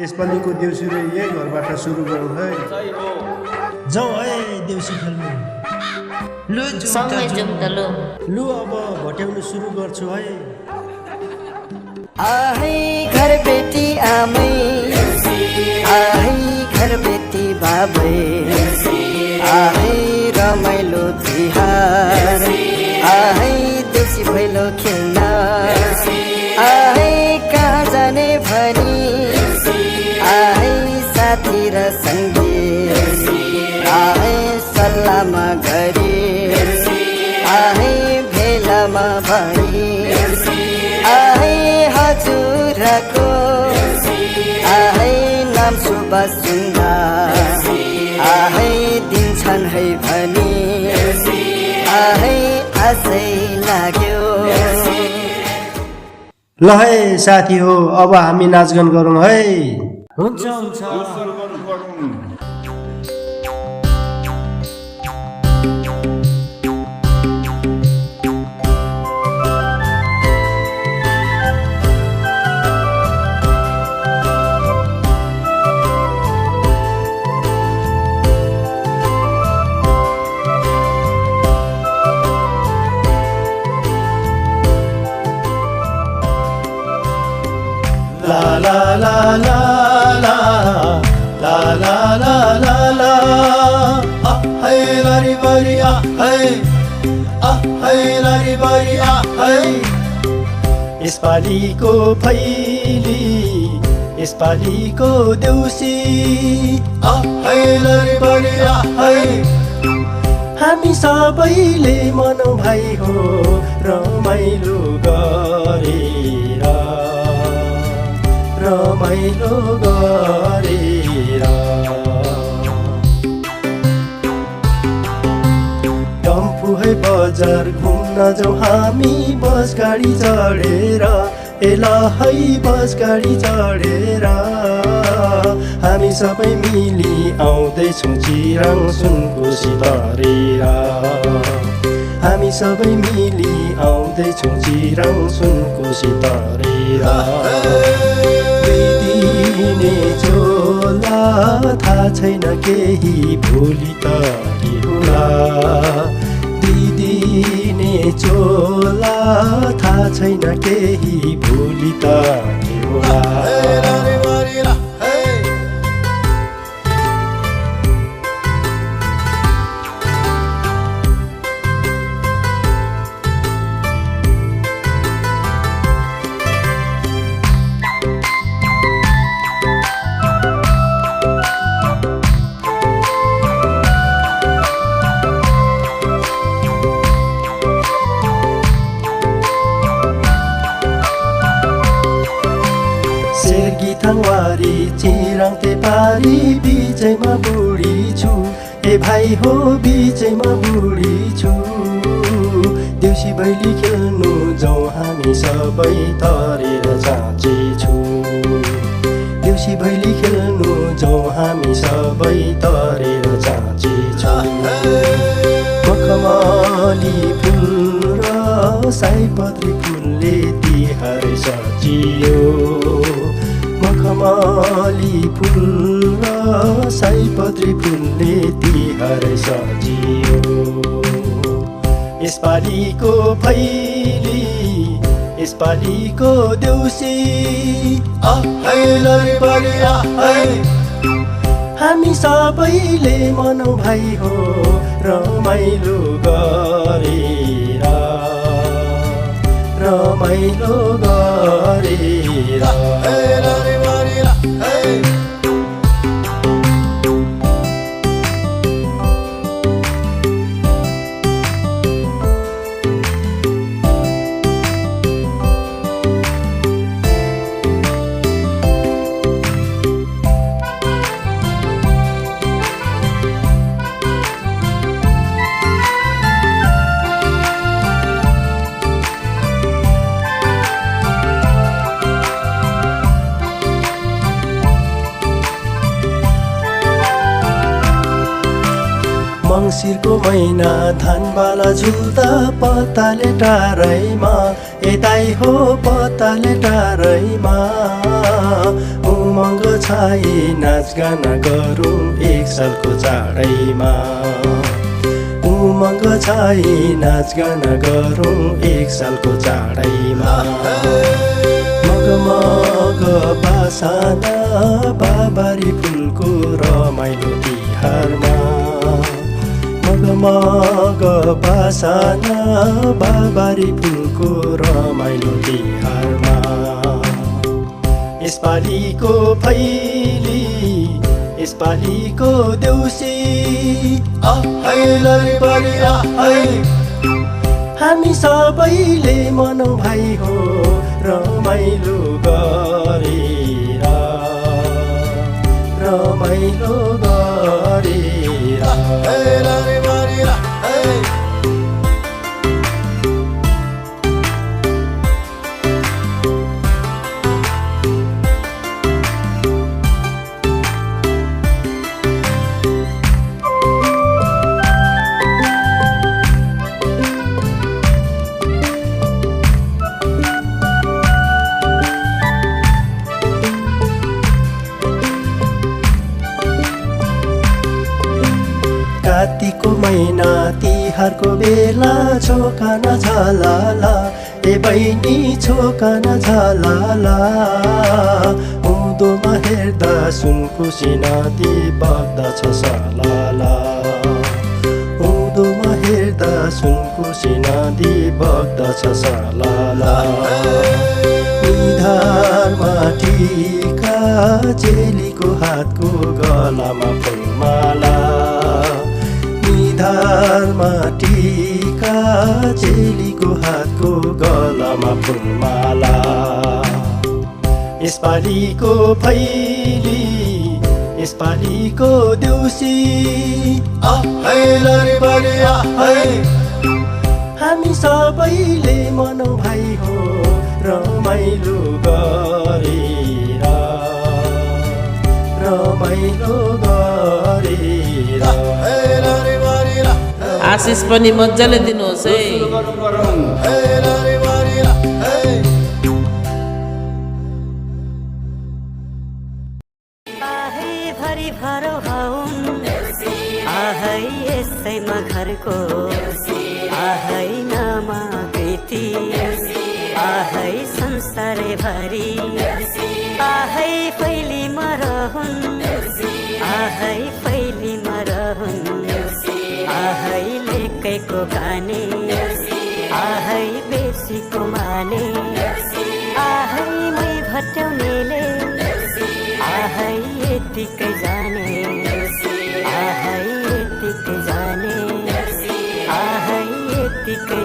यसपालिको देउसिरे यही घरबाट सुरु गरौँ है। जाउँ है देउसी खेल्नु। लु सँगै जाउँ त लु। लु अब भट्याउनु सुरु गर्छु है। आहै घर बेटी आमै, आहै घर बेटी बाबै, आहै रमाइलो तिहार, आहै देउसी भैलो खेल्न, आहै कहाँ जाने भनी, आहै साथी र सङ्गी, आहै सल्लाहमा गरी, आहै भेलामा भनी, आहै हजुरको, आहै नाम शुभ सुन्दर, आहै दिन्छन् है भनी, आहै आशै लाग्यो। ल है साथी हो, अब हामी नाचगान गरौँ है। हुन्छ हुन्छ। La la la la la la la la la la hey lari bari hey lari bari hey यसपालिको भैली यसपालिको Deusi hey lari bari hey हामी सबैले मनाउँ भाइ हो रमाइलो गरेर रमाइलो गरेर टम्फु है बजार घुम्न जाउँ हामी बस गाडी चढेर ए ल है बस गाडी चढेर हामी सबै मिली आउँदैछौँ चिराङ सुनकोशी तरेर हामी सबै मिली आउँदैछौँ चिराङ सुनकोशी तरेर दिने चोला थाहा छैन केही भोलि त के होला दिने चोला थाहा छैन केही भोलि त के होला थाङवारी चिराङ तेपारी बिचैमा बुढी छु ए भाइ हो बिचैमा बुढी छु देउसी भैली खेल्नु जाउँ हामी सबै तरेर चाँचे छु देउसी भैली खेल्नु जाउँ हामी सबै तरेर चाँचे छु मखमली फुल र सयपत्री फुलले तिहार सजियो मखमली फुल र सयपत्री फुलले तिहार सजियो यसपालिको भैली यसपालिको देउसी हामी सबैले मनाउँ भाइ हो रमाइलो गरेर रमाइलो गरेर मङ्सिरको महिना धानबाला झुल्दा पत्ताले टारैमा ए दाइ हो पत्ताले टारैमा उमङ्ग छाई नाचगान गरौँ एक सालको चाडैमा उमङ्ग छाई नाचगान गरौँ एक सालको चाडैमा मगमग बासाना बाबारी फुलको रमाइलो तिहारमा मगमग बासाना बाबारी फुलको रमाइलो तिहारमा यसपालिको भैली यसपालिको देउसी आहै लरिबरी आहै हामी सबैले मनाउँ भाइ हो रमाइलो गरेर रमाइलो गरेर कातिको महिना तिहारको बेला छोकन झलाला ए बहिनी छोकन झलाला उँधोमा हेर्दा सुनकुसी नदी बग्दछ सलाला उँधोमा हेर्दा सुनकुसी नदी बग्दछ सलाला निधारमा टिका चेलीको हातको गलामा फुलमाला निधारमा टिका चेलीको हातको गलामा फुलमाला यसपालिको भैली यसपालिको देउसी आहै लरिबरी आहै हामी सबैले मनाउँ भाइ हो रमाइलो गरेर रमाइलो गरेर आशिष पनि मजाले दिनुहोस् है। आहै भरि भरो हौन आहै यसैमा घरको आहै नामा कृति आहै संसारै भरि आहै फैली मरहुन् आहै फैली मरहुन् आहै लेकैको गाने आहै बेसीको माने आहै मै भट्याउनेले आहै यतिकै जाने आहै यतिकै जाने आहै यतिकै